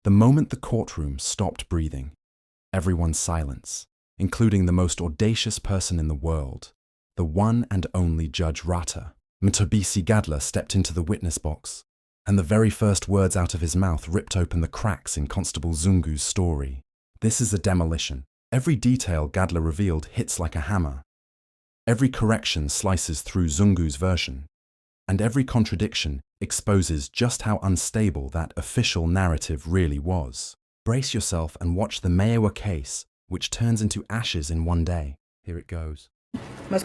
The moment the courtroom stopped breathing, everyone's silence, including the most audacious person in the world, the one and only Judge Rata, Mthobisi Gadla, stepped into the witness box, and the very first words out of his mouth ripped open the cracks in Constable Zungu's story. This is a demolition. Every detail Gadla revealed hits like a hammer. Every correction slices through Zungu's version, and every contradiction exposes just how unstable that official narrative really was. Brace yourself and watch the Mayowa case, which turns into ashes in one day. Here it goes. Now,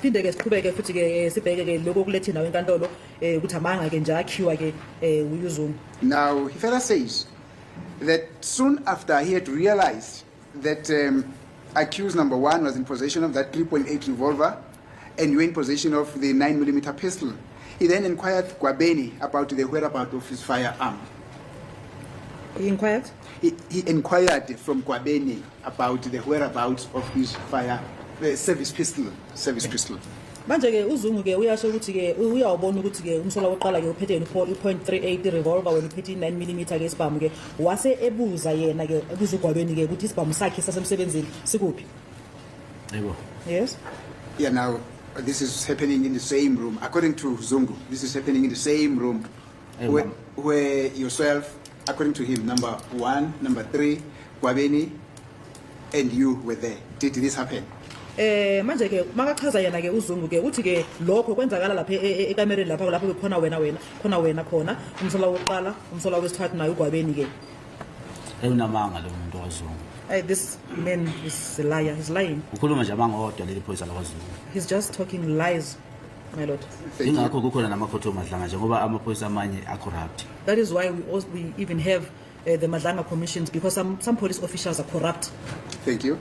he further says that soon after he had realized that accused number one was in possession of that 3.8 revolver and you were in possession of the 9mm pistol, he then inquired Gwabeni about the whereabouts of his firearm. He inquired? He inquired from Gwabeni about the whereabouts of his service pistol. Manje ke uZungu ke uyasho ukuthi ke uyawubona ukuthi ke umsola oqala ke uphethe i.38 revolver wena uphethe 9mm ke isibhamu ke wase ebuza yena ke ebuza uGwabeni ke ukuthi isibhamu sakhe sasemsebenzini sikuphi. Yebo. Yes. Yeah, now this is happening in the same room. According to Zungu, this is happening in the same room where yourself, according to him, number 1, number 3, Gwabeni, and you were there. Did this happen? Manje ke makachaza yena ke uZungu ke uthi ke lokho kwenzakala lapha ekamereni lapho khona wena umsola wokuqala umsola wesithathu nayo uGwabeni ke Eyunamanga lo muntu waZungu. This man is a liar. He's lying. Ukhuluma nje amangodwa leli phoyisa lakwaZungu. He's just talking lies, my lord. Ingakho kukhona namakhotho madlanga nje ngoba amaphoyisa amanye corrupt. That is why we even have the Madlanga commissions, because some police officials are corrupt. Thank you.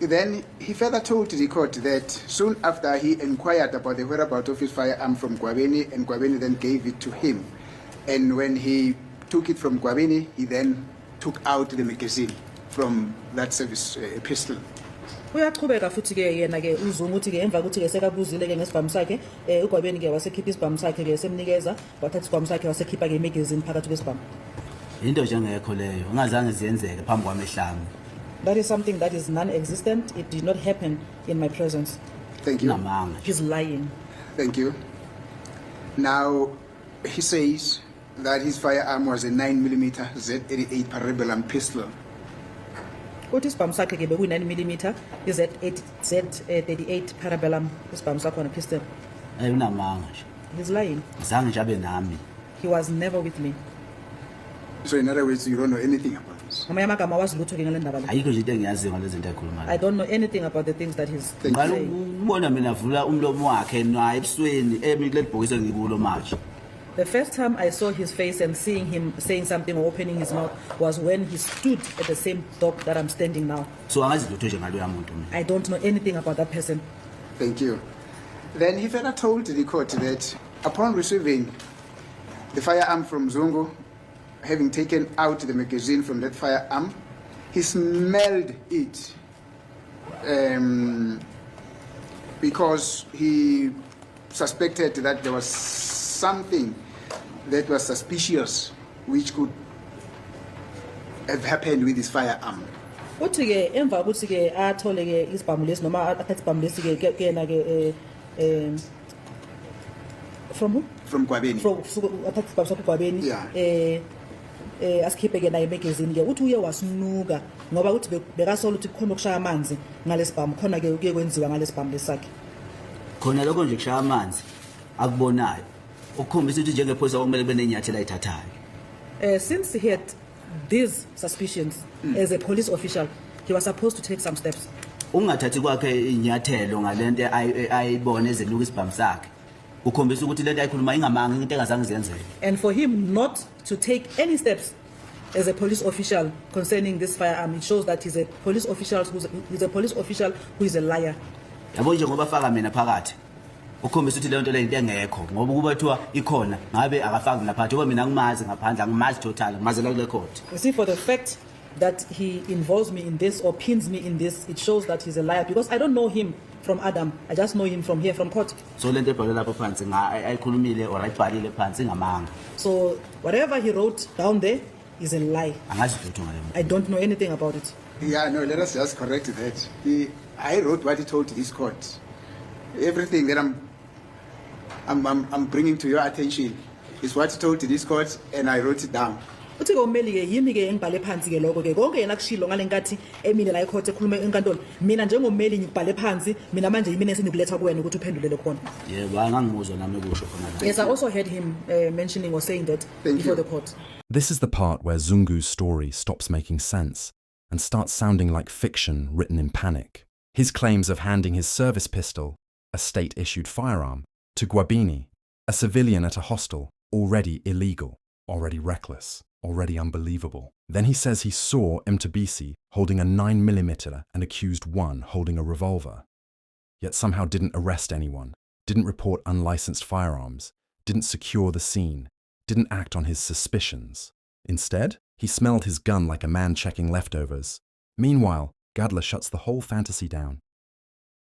Then he further told the court that soon after he inquired about the whereabouts of his firearm from Gwabeni, and Gwabeni then gave it to him. And when he took it from Gwabeni, he then took out the magazine from that service pistol. Uyaqhubeka futhi ke yena ke uZungu uthi ke emva ukuthi ke sekabuzile ke ngesibhamu sakhe uGwabeni ke wasekhipha isibhamu sakhe ke semnikeza wathatha isibhamu sakhe wasekhipha ke magazine phakathi kwesibhamu. Into nje ngekho leyo ungazange ziyenzeke phambi kwami ehlanga. That is something that is non-existent. It did not happen in my presence. Thank you. He's lying. Thank you. Now, he says that his firearm was a 9mm Z88 parabellum pistol. What is isibhamu sakhe ke beku 9mm is Z38 parabellum isibhamu sakhe on pistol. Eyunamanga nje. He's lying. Zange nje abe nami. He was never with me. So in other words, you don't know anything about this? I don't know anything about the things that he's saying. The first time I saw his face and seeing him saying something or opening his mouth was when he stood at the same dock that I'm standing now. So I don't know anything about that person. Thank you. Then he further told the court that upon receiving the firearm from Zungu, having taken out the magazine from that firearm, he smelled it because he suspected that there was something that was suspicious which could have happened with his firearm. Uthi ke emva ukuthi ke athole ke isibhamu lesi noma athathe isibhamu lesi ke kena ke from who? From Gwabeni. From athathe isibhamu sakhe Gwabeni. Yeah. Asikhiphe ke naye magazine ke uthi uye wasinuka ngoba uthi bekasola ukuthi kukhona ukushaya amanzi ngalesibhamu khona ke kuye kwenziwa ngalesibhamu lesakhe. Khona lokho nje kushaya amanzi akubonayo ukukhombisa ukuthi njengephoyisa okumele kube nenyathelo ayithathayo. Since he had these suspicions as a police official, he was supposed to take some steps. Ungathathi kwakhe inyathelo ngalento ayibona ezeluka isibhamu sakhe ukhombisa ukuthi lento ayikhuluma ingamanga into engazange ziyenzeke. And for him not to take any steps as a police official concerning this firearm, it shows that he's a police official who is a liar. Yabo nje ngoba faka mina phakathi ukhombisa ukuthi lento le into engekho ngoba kuba thiwa ikhona ngabe akafaki lapha ngoba mina ngimazi ngaphandle ngimazi total ngimazi la kule court. You see, for the fact that he involves me in this or pins me in this, it shows that he's a liar because I don't know him from Adam. I just know him from here, from court. So lento ebhalwe lapha phansi ayikhulumile or ayibhalile phansi ngamanga. So whatever he wrote down there is a lie. Angazi lutho ngale nto. I don't know anything about it. Yeah, no, let us just correct that. I wrote what he told this court. Everything that I'm bringing to your attention is what he told to this court, and I wrote it down. Uthi ke ummeli ke yimi ke engibhale phansi ke lokho ke konke yena kushilo ngalenkathi emile la ecourt ekhuluma enkantolo mina njengommeli ngibhale phansi mina manje yimi nesengikuletha kuwena ukuthi uphendulele khona. Yebo angangimuzwa nami kusho khona la. Yes, I also heard him mentioning or saying that Thank before you. the court. This is the part where Zungu's story stops making sense and starts sounding like fiction written in panic. His claims of handing his service pistol, a state-issued firearm, to Gwabini, a civilian at a hostel, already illegal, already reckless, already unbelievable. Then he says he saw Mtabisi holding a 9mm and accused one holding a revolver, yet somehow didn't arrest anyone, didn't report unlicensed firearms, didn't secure the scene, didn't act on his suspicions. Instead, he smelled his gun like a man checking leftovers. Meanwhile, Gadla shuts the whole fantasy down.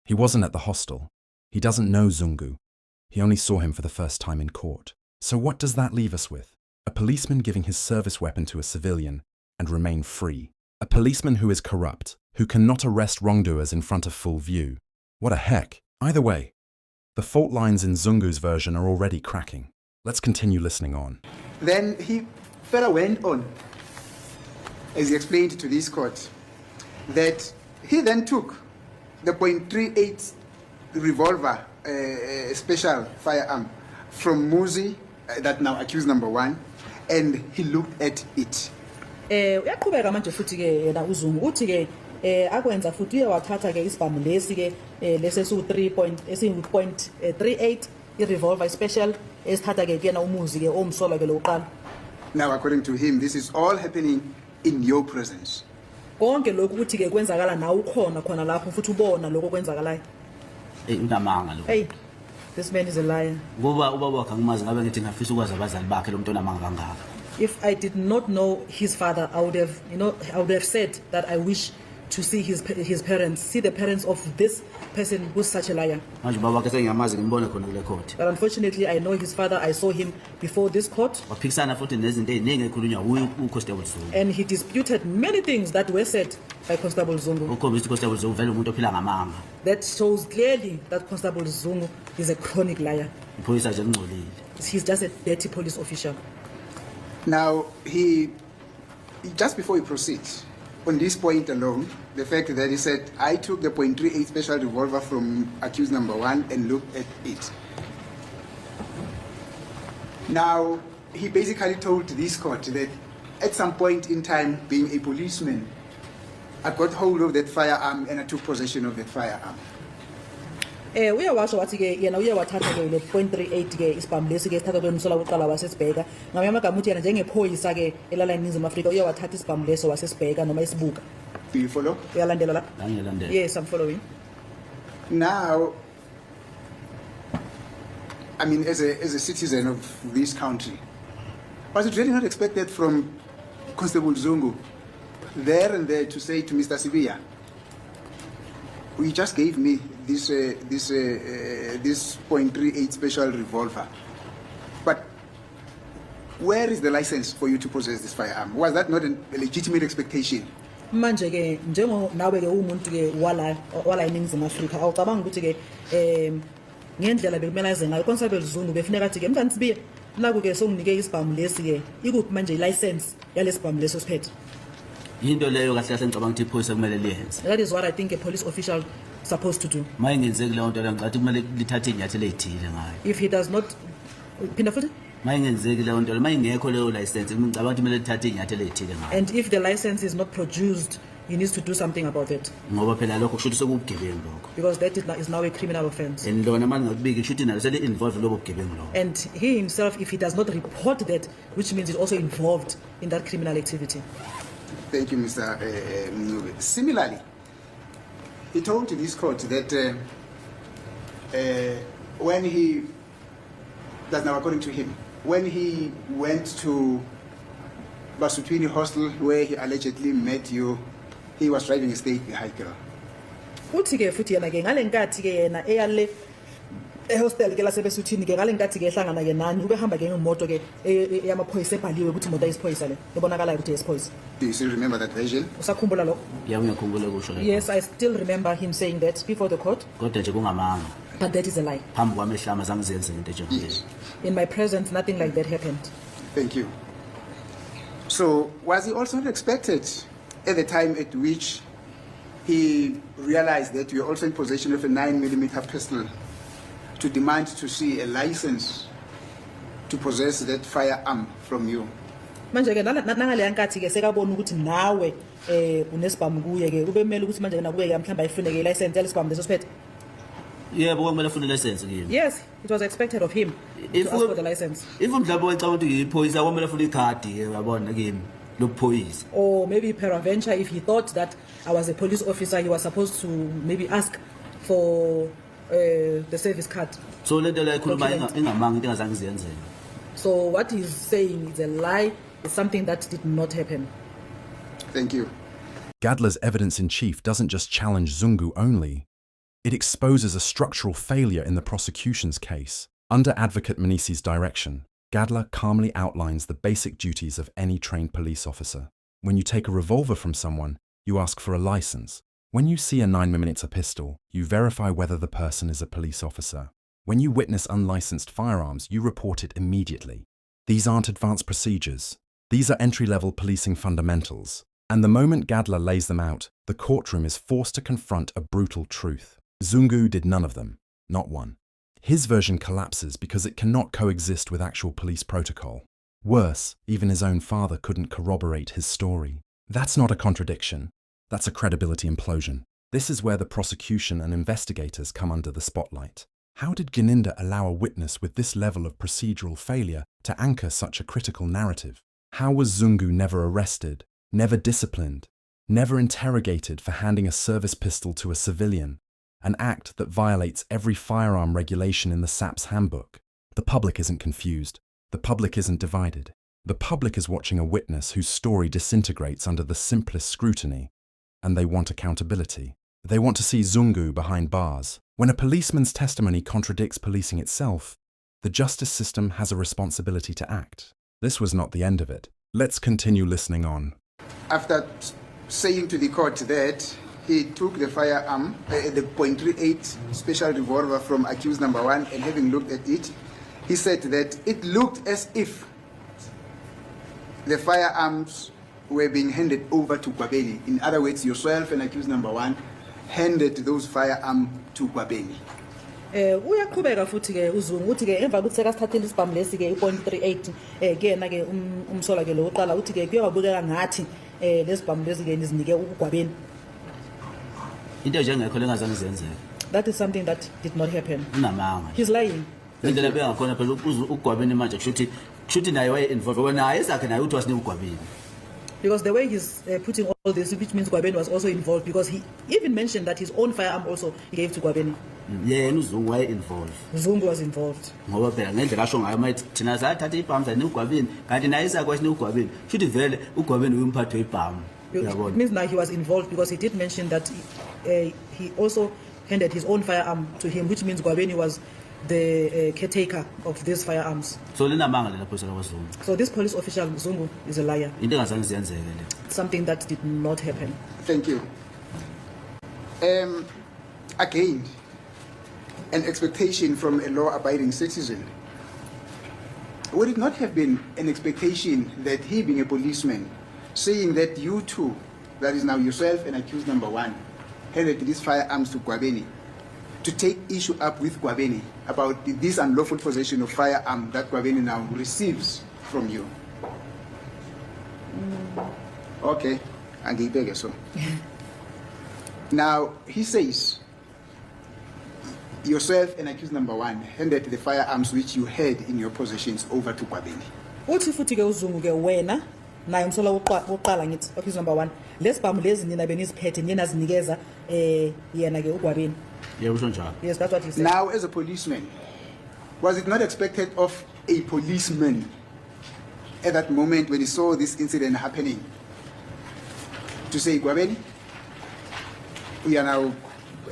He wasn't at the hostel. He doesn't know Zungu. He only saw him for the first time in court. So what does that leave us with? A policeman giving his service weapon to a civilian and remain free. A policeman who is corrupt, who cannot arrest wrongdoers in front of full view. What a heck. Either way, the fault lines in Zungu's version are already cracking. Let's continue listening on. Then he further went on, as he explained to this court, that he then took the .38 revolver, special firearm, from Muzi, that now accused number one, and he looked at it. Uyaqhubeka manje futhi ke yena uZungu uthi ke akwenza futhi uyawathatha ke isibhamu lesi ke lesesu 3.38 i-revolver special esithatha ke kuyena umuzi ke omsolwa ke lokuqala. Now, according to him, this is all happening in your presence. Konke lokhu ukuthi ke kwenzakala nawe ukhona khona lapho futhi ubona lokho kwenzakalayo. Unamanga lo. Hey, this man is a liar. Ngoba ubaba wakhe angimazi ngabe ngithi ngafisa ukwazi abazali bakhe lo muntu onamanga kangaka. If I did not know his father, I would have said that I wish to see his parents, see the parents of this person who's such a liar. Manje ubaba wakhe sengiyamazi ngimbone khona kule court. But unfortunately, I know his father. I saw him before this court. Waphikisana futhi nezinto eziningi ekhulunywa uConstable Zungu. And he disputed many things that were said by Constable Zungu. Ukhombisa uConstable Zungu vele umuntu ophila ngamanga. That shows clearly that Constable Zungu is a chronic liar. Iphoyisa nje ngcolile. He's just a dirty police official. Now, just before he proceeds, on this point alone, the fact that he said, I took the .38 special revolver from accused number one and looked at it. Now, he basically told this court that at some point in time, being a policeman, I got hold of that firearm and I took possession of that firearm. Uyawasho wathi ke yena uyawathatha ke le .38 ke isibhamu lesi ke sithatha kwemsola kuqala wasesibheka ngamanye amagama uthi yena njengephoyisa ke elala eNingizimu Afrika uyawathatha isibhamu leso wasesibheka noma isibuka. Do you follow? Uyalandela la? Ngiyalandela. Yes, I'm following. Now, I mean, as a citizen of this country, was it really not expected from Constable Zungu there and there to say to Mr. Sibia, you just gave me this .38 special revolver, but where is the license for you to possess this firearm? Was that not a legitimate expectation? Manje ke njengo nawe ke umuntu ke wala eNingizimu Afrika awucabanga ukuthi ke ngendlela bekumele aze ngayo Constable Zungu befuneka athi ke mfana Sibiya naku ke songinike isibhamu lesi ke ikuphi manje ilicense yalesibhamu leso siphethe. Into leyo kahle kahle ngicabanga ukuthi iphoyisa kumele liyenze. That is what I think a police official supposed to do. Mayingenzeki leyo nto leyo ngicathi kumele lithathe inyathelo ezithile ngayo. If he does not phinda futhi Mayingenzeki leyo nto leyo mayingekho leyo license ngicabanga ukuthi kumele lithathe inyathelo ezithile ngayo. and if the license is not produced, he needs to do something about it Ngoba phela lokho kusho ukuthi sekubugebengu lokho. because that is now a criminal offense. And lona manje ngakubika kusho ukuthi nalo sele involved lobo bugebengu lokho. And he himself, if he does not report that, which means he's also involved in that criminal activity. Thank you, Mr. Mncube. Similarly, he told to this court that when he, that's now according to him, when he went to Basutwini Hostel where he allegedly met you, he was driving a state vehicle. Uthi ke futhi yena ke ngalenkathi ke yena eyale ehostel ke lasebesuthini ke ngale nkathi ke ehlangana ke nani ube hamba ke ngemoto ke yamaphoyisa ebhaliwe ukuthi imoto ayisiphoyisa le ebonakalayo ukuthi ayisiphoyisa. Do you still remember that version? Usakhumbula lokho? yami ngiyakhumbula kusho le Yes, I still remember him saying that before the court, kodwa nje kungamanga but that is a lie. phambi kwami ehlama zange zenze into enjengaleyo. Yes. In my presence, nothing like that happened. Thank you. So, was he also not expected at the time at which he realized that you are also in possession of a 9mm pistol to demand to see a license to possess that firearm from you? Manje ke nangale yankathi ke sekabona ukuthi nawe unesibhamu kuye ke ube kumele ukuthi manje ke nakuye ke mhlamba ayifune ke license yalesibhamu leso siphethe. yebo kwakumele afune license kimi Yes, it was expected of him to ask for the license. if mhlawumbe wacaba ukuthi iphoyisa kwamele afune ikhadi yabona kimi lokuphoyisa. Or maybe peradventure, if he thought that I was a police officer, he was supposed to maybe ask for the service card. So lento le ikhuluma Document. ingamanga into engazange ziyenzeke. So what he's saying is a lie. It's something that did not happen. Thank you. Gadler's evidence in chief doesn't just challenge Zungu only, it exposes a structural failure in the prosecution's case. Under Advocate Manisi's direction, Gadler calmly outlines the basic duties of any trained police officer. When you take a revolver from someone, you ask for a license. When you see a 9mm pistol, you verify whether the person is a police officer. When you witness unlicensed firearms, you report it immediately. These aren't advanced procedures. These are entry-level policing fundamentals. And the moment Gadler lays them out, the courtroom is forced to confront a brutal truth. Zungu did none of them, not one. His version collapses because it cannot coexist with actual police protocol. Worse, even his own father couldn't corroborate his story. That's not a contradiction. That's a credibility implosion. This is where the prosecution and investigators come under the spotlight. How did Gininda allow a witness with this level of procedural failure to anchor such a critical narrative? How was Zungu never arrested, never disciplined, never interrogated for handing a service pistol to a civilian, an act that violates every firearm regulation in the SAPS handbook? The public isn't confused. The public isn't divided. The public is watching a witness whose story disintegrates under the simplest scrutiny, and they want accountability. They want to see Zungu behind bars. When a policeman's testimony contradicts policing itself, the justice system has a responsibility to act. This was not the end of it. Let's continue listening on. After saying to the court that he took the firearm, the .38 special revolver from accused number 1, and having looked at it, he said that it looked as if the firearms were being handed over to Gwabeni. In other words, yourself and accused number 1 handed those firearms to Gwabeni. Uyaqhubeka futhi ke uZungu uthi ke emva ukuthi sekasithathile isibhamu lesi ke i.38 kuyena ke umsola ke lo uqala uthi ke kuyabukeka ngathi lesibhamu lesi ke nizinike uGwabeni. Into njengekho lengazange ziyenzeke. That is something that did not happen. Unamanga. He's lying. Lento le bengakhona phela uGwabeni manje kushuthi naye waye involved wena naye sakhe naye uthi wasine uGwabeni. Because the way he's putting all this, which means Gwabeni was also involved, because he even mentioned that his own firearm also he gave to Gwabeni. Yena uZungu waye involved. Zungu was involved. Ngoba phela ngendlela asho ngayo mayithi thina sathatha ibhamu sayine uGwabeni kanti naye sakhe wasine uGwabeni. Shuthi vele uGwabeni uyimphathi webhamu. It means now he was involved because he did mention that he also handed his own firearm to him, which means Gwabeni was the caretaker of these firearms. So linamanga lela phoyisa lakwaZungu. So this police official Zungu is a liar. Into engazange ziyenzeke le. Something that did not happen. Thank you. Again, an expectation from a law-abiding citizen. Would it not have been an expectation that he, being a policeman, saying that you two, that is now yourself and accused number 1, handed these firearms to Gwabeni, to take issue up with Gwabeni about this unlawful possession of firearm that Gwabeni now receives from you? Okay, angiyibheke so. Now, he says, yourself and accused number 1 handed the firearms which you had in your possessions over to Gwabeni. Uthi futhi ke uZungu ke wena naye umsola uqala ngithi accused number 1 lesibhamu lezi nina beniziphethe nina zinikeza yena ke uGwabeni. Yebo usho njalo. Yes, that's what he said. Now, as a policeman, was it not expected of a policeman at that moment when he saw this incident happening to say, Gwabeni, we are now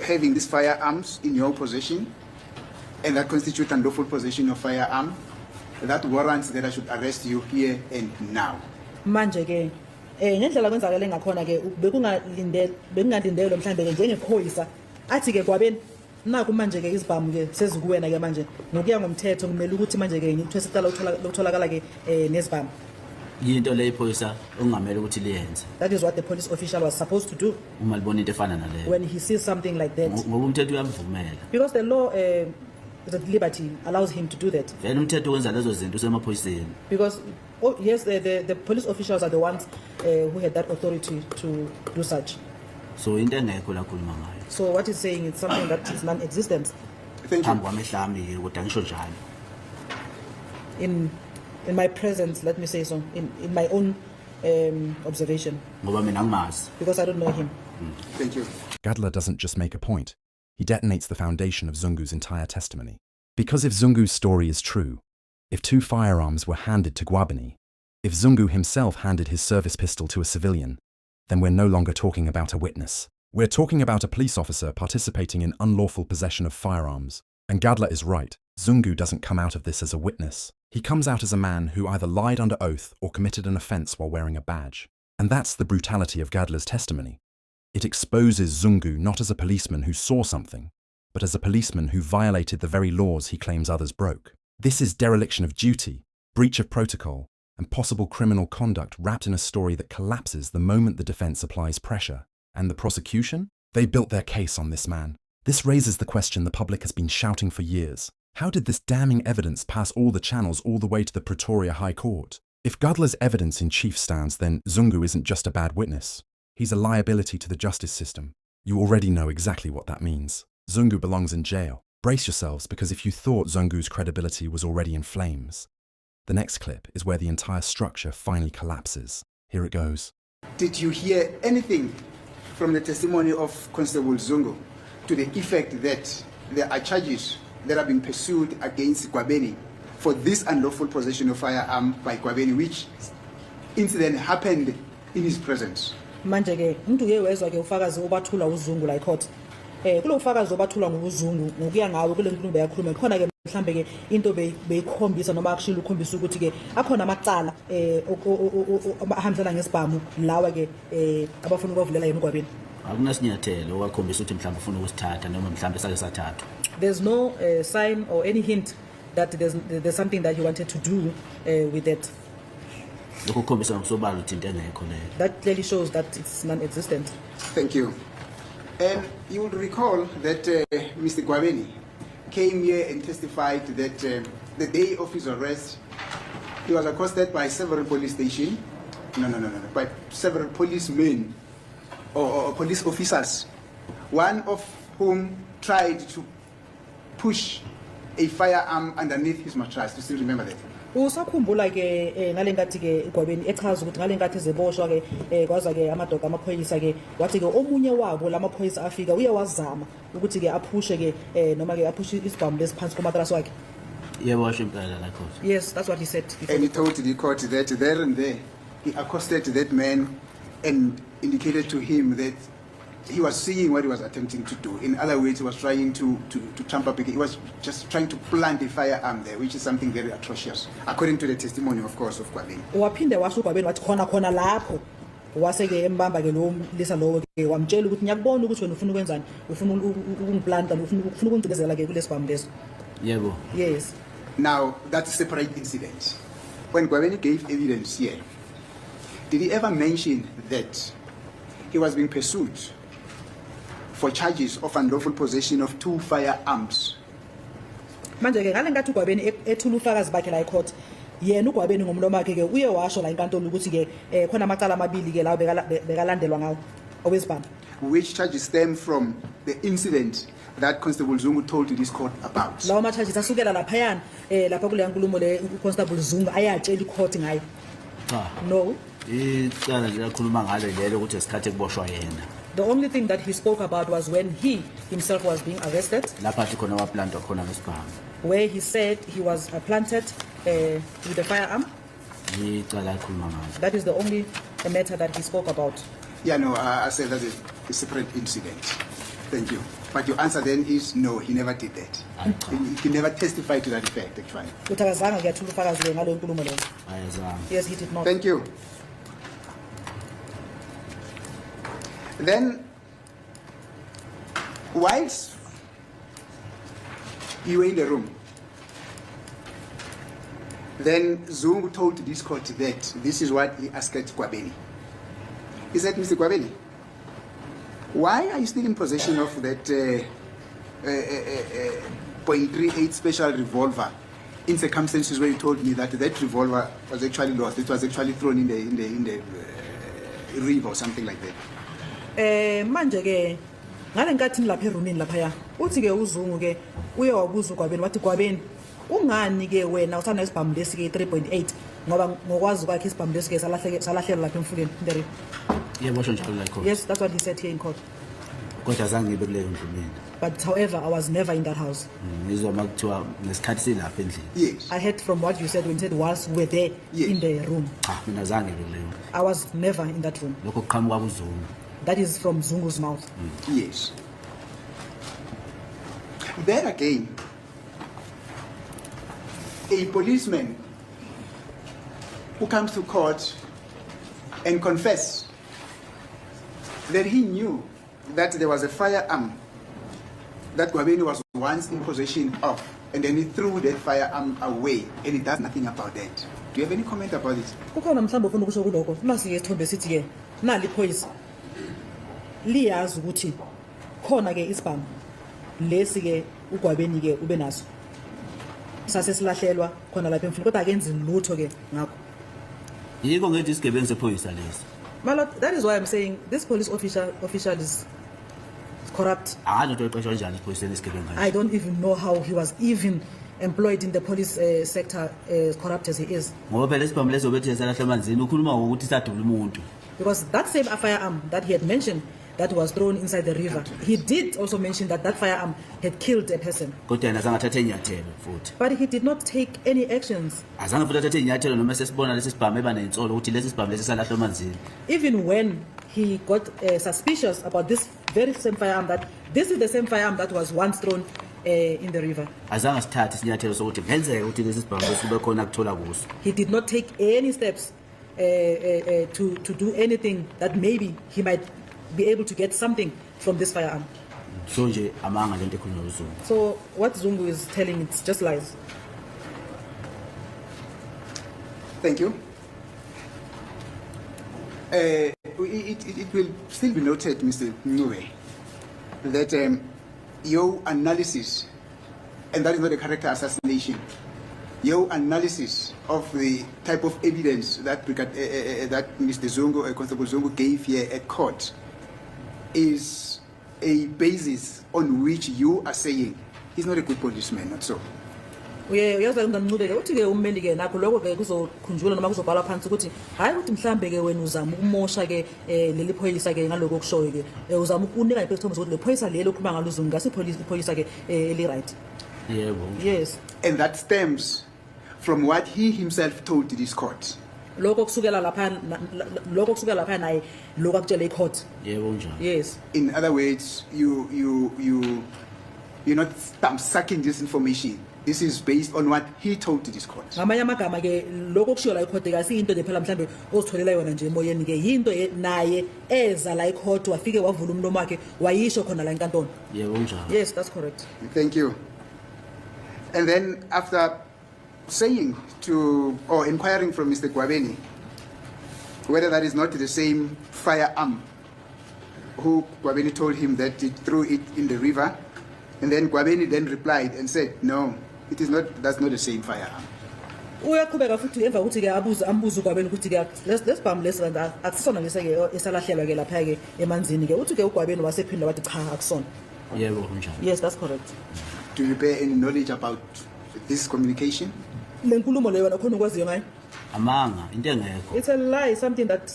having these firearms in your possession, and that constitutes unlawful possession of firearm, that warrants that I should arrest you here and now. Manje ke ngendlela kwenzakale ngakhona ke bekungalindelwe mhlambe ke njengephoyisa athi ke kwabeni naku manje ke izibhamu ke sezikuwena ke manje ngokuya ngomthetho kumele ukuthi manje ke ngithwese icala lokutholakala ke nezibhamu. Yinto le iphoyisa ongamele ukuthi liyenze. That is what the police official was supposed to do Uma libona into efana naleyo. when he sees something like that, Ngoba umthetho uyamvumela. because the law the liberty allows him to do that. Vele umthetho wenza lezo zinto usemaphoyiseni. Because yes, the police officials are the ones who had that authority to do such. So into engekho la khuluma ngayo. So what he's saying is something that is non-existent Thank you. Phambi kwamehlami ke kodwa ngisho njalo. in my presence, let me say so, in my own observation, Ngoba mina ngimazi. because I don't know him. Thank you. Gadler doesn't just make a point, he detonates the foundation of Zungu's entire testimony. Because if Zungu's story is true, if 2 firearms were handed to Gwabini, if Zungu himself handed his service pistol to a civilian, then we're no longer talking about a witness. We're talking about a police officer participating in unlawful possession of firearms. And Gadler is right, Zungu doesn't come out of this as a witness. He comes out as a man who either lied under oath or committed an offense while wearing a badge. And that's the brutality of Gadler's testimony. It exposes Zungu not as a policeman who saw something, but as a policeman who violated the very laws he claims others broke. This is dereliction of duty, breach of protocol, and possible criminal conduct wrapped in a story that collapses the moment the defense applies pressure. And the prosecution? They built their case on this man. This raises the question the public has been shouting for years. How did this damning evidence pass all the channels all the way to the Pretoria High Court? If Gadler's evidence in chief stands, then Zungu isn't just a bad witness. He's a liability to the justice system. You already know exactly what that means. Zungu belongs in jail. Brace yourselves, because if you thought Zungu's credibility was already in flames, the next clip is where the entire structure finally collapses. Here it goes. Did you hear anything from the testimony of Constable Zungu to the effect that there are charges that are being pursued against Gwabeni for this unlawful possession of firearm by Gwabeni, which incident happened in his presence? Manje ke umuntu ke wezwa ke ufakazi obathula uZungu la court. Kulo ufakazi obathula ngokuZungu ngokuya ngawe kule nkulumo beyakhuluma khona ke mhlambe ke into beyikhombisa noma akushilo ukhombisa ukuthi ke akhona amacala ahambisana ngesibhamu lawa ke abafuna ukuvulela yena uGwabeni. Akunasinyathelo okwakhombisa ukuthi mhlawumbe ufuna ukusithatha noma mhlawumbe sake sathathwa. There's no sign or any hint that there's something that he wanted to do with that. Lokho khombisa ngosobala ukuthi into engekho leyo. That clearly shows that it's non-existent. Thank you. You will recall that Mr. Gwabeni came here and testified that the day of his arrest, he was accosted by several police stations, by several policemen or police officers, one of whom tried to push a firearm underneath his mattress. Do you still remember that? Usakhumbula ke ngalenkathi ke Gwabeni echaza ukuthi ngalenkathi ezeboshwa ke kwaza ke amadoda amaphoyisa ke wathi ke omunye wabo lamaphoyisa afika uye wazama ukuthi ke aphushe ke noma ke aphushe isibhamu lesiphansi komatrasi wakhe. Yebo washo impela la court. Yes, that's what he said. And he told the court that there and there he accosted that man and indicated to him that he was seeing what he was attempting to do. In other words, he was trying to trump up. He was just trying to plant a firearm there, which is something very atrocious, according to the testimony, of course, of Gwabeni. Waphinde washo uGwabeni wathi khona lapho wase ke embamba ke lo lisa lo ke wamtshela ukuthi ngiyakubona ukuthi wena ufuna ukwenzani, ufuna ukungiplanta, ufuna ukungicindezela ke kulesibhamu leso. Yebo. Yes. Now, that's a separate incident. When Gwabeni gave evidence here, did he ever mention that he was being pursued for charges of unlawful possession of 2 firearms? Manje ke ngalenkathi uGwabeni ethula ufakazi bakhe la ecourt, yena uGwabeni ngomlomo wakhe ke uye washo la inkantolo ukuthi ke khona amacala amabili ke lawo bekalandelwa ngawo owesibhamu. Which charges stem from the incident that Constable Zungu told this court about? Lawo ma-charges asukela laphayana lapha kule nkulumo le uConstable Zungu ayatshela icourt ngayo. Cha. No. Icala nje lakhuluma ngalo lelo ukuthi esikhathi ekuboshwa yena. The only thing that he spoke about was when he himself was being arrested, Lapha athi khona waplantwa khona ngesibhamu. where he said he was planted with a firearm. Icala lakhuluma ngalo. That is the only matter that he spoke about. Yeah, no, I said that is a separate incident. Thank you. But your answer then is no, he never did that. He never testified to that effect, actually. uthi akazange kuyathula ufakazi ngalo nkulumo leyo. ayizange. Yes, he did not. Thank you. Then, whilst you were in the room, then Zungu told this court that this is what he asked Kwabeni. He said, Mr. Kwabeni, why are you still in possession of that .38 special revolver in circumstances where you told me that that revolver was actually lost? It was actually thrown in the river or something like that. Manje ke ngale nkathi lapha erumini lapha uthi ke uZungu ke uyawabuza uGwabeni wathi Gwabeni ungani ke wena usana isibhamu lesi ke 3.8 ngoba ngokwazi kwakhe isibhamu lesi ke salahlela lapha emfuleni in the river. Yebo washo njalo la court. Yes, that's what he said here in court. Kodwa azange ngibe kuleyo ndlu mina. But however, I was never in that house. Ngizwa makuthiwa ngesikhathi silapha endlini. Yes. I heard from what you said when you said whilst we were there Yes. in the room. Cha mina azange ngibe kuleyo. I was never in that room. Lokho kuqhamuka kuZungu. That is from Zungu's mouth. Yes. Then again, a policeman who comes to court and confess that he knew that there was a firearm that Gwabeni was once in possession of, and then he threw that firearm away, and he does nothing about that. Do you have any comment about it? Kukhona mhlawumbe ufuna ukusho kuloko. Mase isithombe sithi ke nali iphoyisa liyazi ukuthi khona ke isibhamu lesi ke uGwabeni ke ube naso. Sase silahlelwa khona lapha emfuleni kodwa akenzi lutho ke ngakho. Yiko ngethi isigebengu sephoyisa lesi. My lord, that is why I'm saying this police official is corrupt. Akanoto eqeshwa kanjani iphoyiseni isigebengu. I don't even know how he was even employed in the police sector as corrupt as he is. Ngoba phela isibhamu leso bethi esalahle emanzini ukhuluma ngokuthi sadula umuntu. Because that same firearm that he had mentioned that was thrown inside the river, he did also mention that that firearm had killed a person. Kodwa yena azange athathe inyathelo futhi. But he did not take any actions. Azange futhi athathe inyathelo noma sesibona lesi sibhamu eba nensolo ukuthi lesi sibhamu lesi salahle emanzini. Even when he got suspicious about this very same firearm, that this is the same firearm that was once thrown in the river. Azange sithathe isinyathelo sokuthi ngenzeka ukuthi lesi sibhamu lesi kube khona kuthola kuso. He did not take any steps to do anything that maybe he might be able to get something from this firearm. So nje amanga lento ekhulunywa uZungu. So what Zungu is telling, it's just lies. Thank you. It will still be noted, Mr. Nwe, that your analysis, and that is not a character assassination, your analysis of the type of evidence that that Mr. Zungu, Constable Zungu gave here at court is a basis on which you are saying he's not a good policeman, not so. Uyazi ngamncubeke uthi ke ummeli ke nakho lokho ke kuzokhunjulwa noma kuzobhalwa phansi ukuthi hayi ukuthi mhlambe ke wena uzama ukumosha ke leli phoyisa ke ngaloko okushoyo ke uzama ukunika iphethombe ukuthi le phoyisa lelo okhuluma ngalo uZungu ngasi phoyisa ke eli right. Yebo. Yes. And that stems from what he himself told this court. Lokho kusukela lapha naye lokho akutshela icourt. Yebo njalo. Yes. In other words, you're not sucking this information. This is based on what he told to this court. Ngamanye amagama ke lokho kushiyo la icourt ke asiyinto nje phela mhlambe ozitholela yona nje emoyeni ke yinto naye eza la icourt wafike wavula umlomo wakhe wayisho khona la enkantolo. Yebo njalo. Yes, that's correct. Thank you. And then after saying to or inquiring from Mr. Gwabeni whether that is not the same firearm, who Gwabeni told him that he threw it in the river, and then Gwabeni then replied and said, no, it is not, that's not the same firearm. Uyaqhubeka futhi emva ukuthi ke ambuza uGwabeni ukuthi ke lesibhamu lesanda akusona lese ke esalahlelwa ke lapha ke emanzini ke uthi ke uGwabeni wasephinda wathi cha akusona. Yebo njalo. Yes, that's correct. Do you bear any knowledge about this communication? Lenkulumo leyo wena khona ukwaziyo ngayo? Amanga into engekho. It's a lie, something that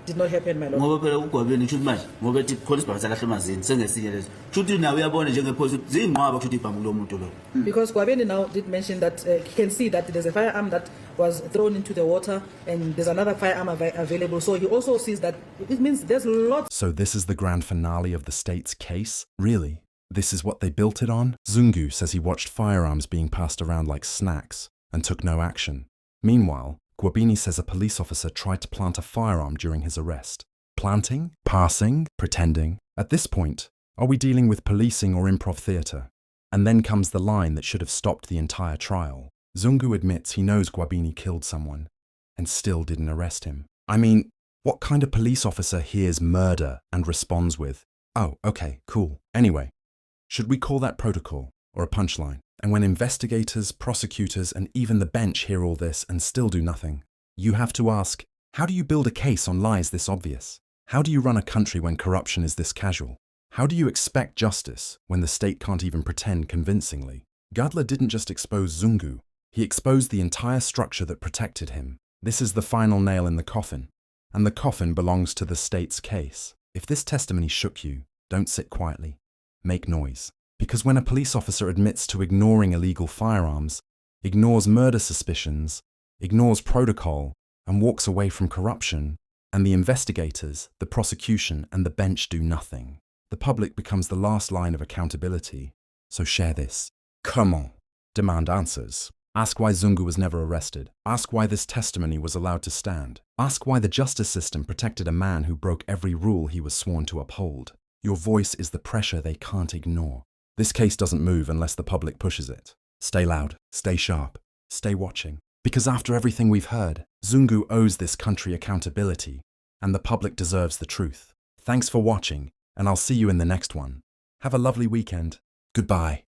did not happen, my lord. Ngoba phela uGwabeni ngisho manje ngoba ethi khona isibhamu salahle emanzini sengesinye leso. Kushuthi nawe uyabona njengephoyisa zingqwaba kushuthi ibhamu lo muntu lo. Because Gwabeni now did mention that he can see that there's a firearm that was thrown into the water and there's another firearm available. So he also sees that it means there's lots. So this is the grand finale of the state's case? Really? This is what they built it on? Zungu says he watched firearms being passed around like snacks and took no action. Meanwhile, Gwabini says a police officer tried to plant a firearm during his arrest. Planting? Passing? Pretending? At this point, are we dealing with policing or improv theatre? And then comes the line that should have stopped the entire trial. Zungu admits he knows Gwabini killed someone and still didn't arrest him. I mean, what kind of police officer hears murder and responds with, "Oh, okay, cool." Anyway, should we call that protocol or a punchline? And when investigators, prosecutors, and even the bench hear all this and still do nothing, you have to ask, how do you build a case on lies this obvious? How do you run a country when corruption is this casual? How do you expect justice when the state can't even pretend convincingly? Gadla didn't just expose Zungu, he exposed the entire structure that protected him. This is the final nail in the coffin, and the coffin belongs to the state's case. If this testimony shook you, don't sit quietly. Make noise. Because when a police officer admits to ignoring illegal firearms, ignores murder suspicions, ignores protocol, and walks away from corruption, and the investigators, the prosecution, and the bench do nothing, the public becomes the last line of accountability. So share this. Come on. Demand answers. Ask why Zungu was never arrested. Ask why this testimony was allowed to stand. Ask why the justice system protected a man who broke every rule he was sworn to uphold. Your voice is the pressure they can't ignore. This case doesn't move unless the public pushes it. Stay loud, stay sharp, stay watching. Because after everything we've heard, Zungu owes this country accountability, and the public deserves the truth. Thanks for watching, and I'll see you in the next one. Have a lovely weekend. Goodbye.